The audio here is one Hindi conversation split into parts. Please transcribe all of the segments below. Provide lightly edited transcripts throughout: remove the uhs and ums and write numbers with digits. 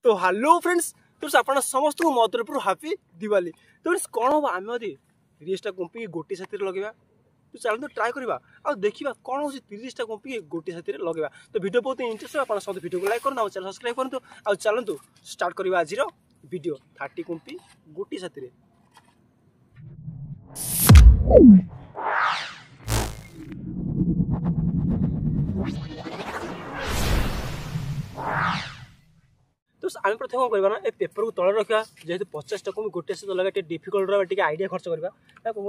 तो हेलो फ्रेंड्स तो आपण समस्त को मो तरफ हापी दिवाली। तो फ्रेंड्स कौन हम आम यदि 30टा कुंपी गोटे साथी लगेगा तो चलो ट्राए करवा आ देखा कौन हो 30टा कुंपी गोटे साथी लगेगा। तो वीडियो बहुत इंटरेस्ट आप सब वीडियो को लाइक करूँ चैनल सब्सक्राइब करूँ आ चलतु स्टार्ट करवा आज वीडियो 30 कुंपी गोटे साथी। तो आम प्रथम कौन करवा ए पेपर को तले रखा जेहेतु 50 टका गोटे सहित लगा डिफिकल्ट रहा आइडिया खर्च करवा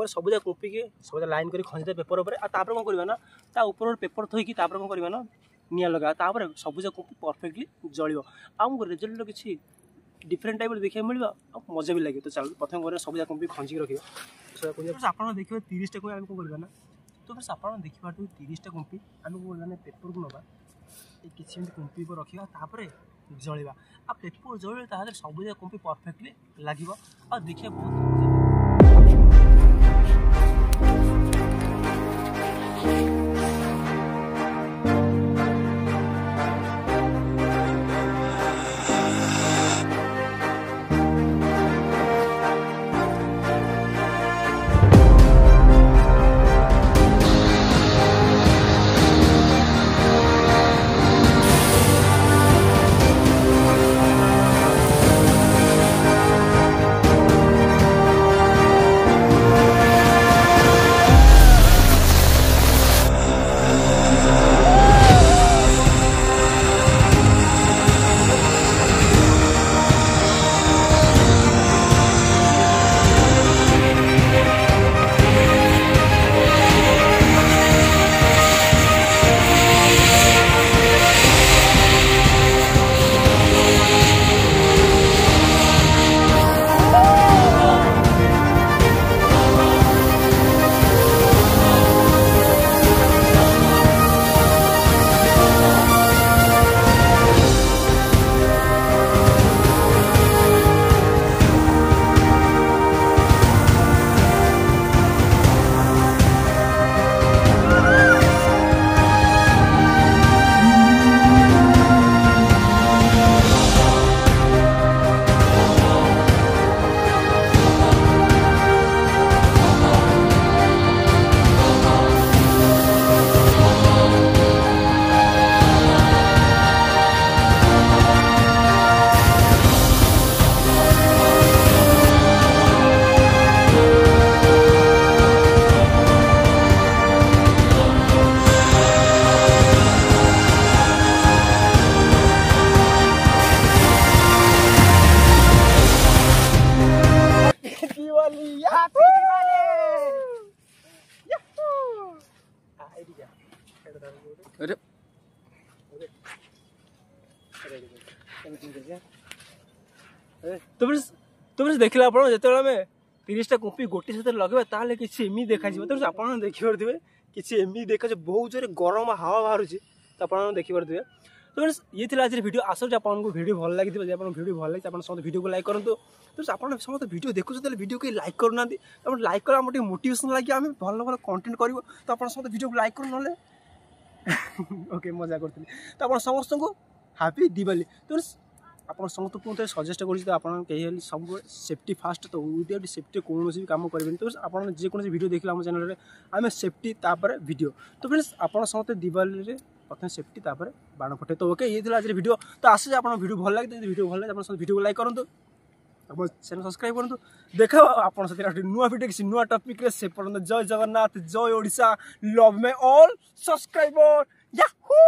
सब कुंपी के सब लाइन कर खंजी पेपर उपर कौन करवा ना ऊपर पेपर थोकी कौन करवा ना निआ लगा सबुज कुंपी परफेक्टली जल आमको रिजल्ट किसी डिफरेंट टाइप देखा मिले मजा भी लगे। तो चल प्रथम कर सबुज कुंपी खंजी रखा आप देखिए 30टा कुंपी आम कौन करवा ना तो बस आप देखिए 30टा कुंपी आम कौन पेपर को नवा किसी कुंपी को रखा जलिवा आ पेपर जल सबुज कुंपी परफेक्टली लगे आ देखिए बहुत तो देखला आप जो 30टा कुंपी गोटे साथ लगे किसी एमि देखा तो आप देखिपे किसी एमि देखा बहुत जोर गरम हावा बाहर तो आप देखिपे। तो फ्रेंड्स ये थी आज वीडियो आशा आपको वीडियो भल लगी वीडियो भल लगी समस्त वीडियो को लाइक करूँ। तो आप समस्त वीडियो देखुँ वीडियो को लाइक करना लाइक कर मोटिवेशन लगे आम भल भल कंटेंट कर तो आप समस्त वीडियो को लाइक करूँ ना ओके मजा करी। तो आप समस्त को हैप्पी दिवाली। तो आप समस्त को सजेस्ट कर सब सेफ्टी फास्ट तो विदाउट सेफ्टी कौन भी कम करेंगे। तो आप जेकोसी वीडियो देखिए आम चैनल में आम सेफ्टी तापर वीडियो। तो फ्रेंड्स आप समस्त दिवाली प्रथम सेफ्टी तापर बाण फटे। तो ओके ये आज वीडियो तो आसे आप वीडियो भल लगे वीडियो भल लगे आप वीडियो को लाइक करूँ आप चैनल सब्सक्राइब करूँ देखा आप नुआ वीडियो किसी नुआ टॉपिक से पर्यटन जय जगन्नाथ जय ओडिशा लव मे ऑल सब्सक्राइबर याहू।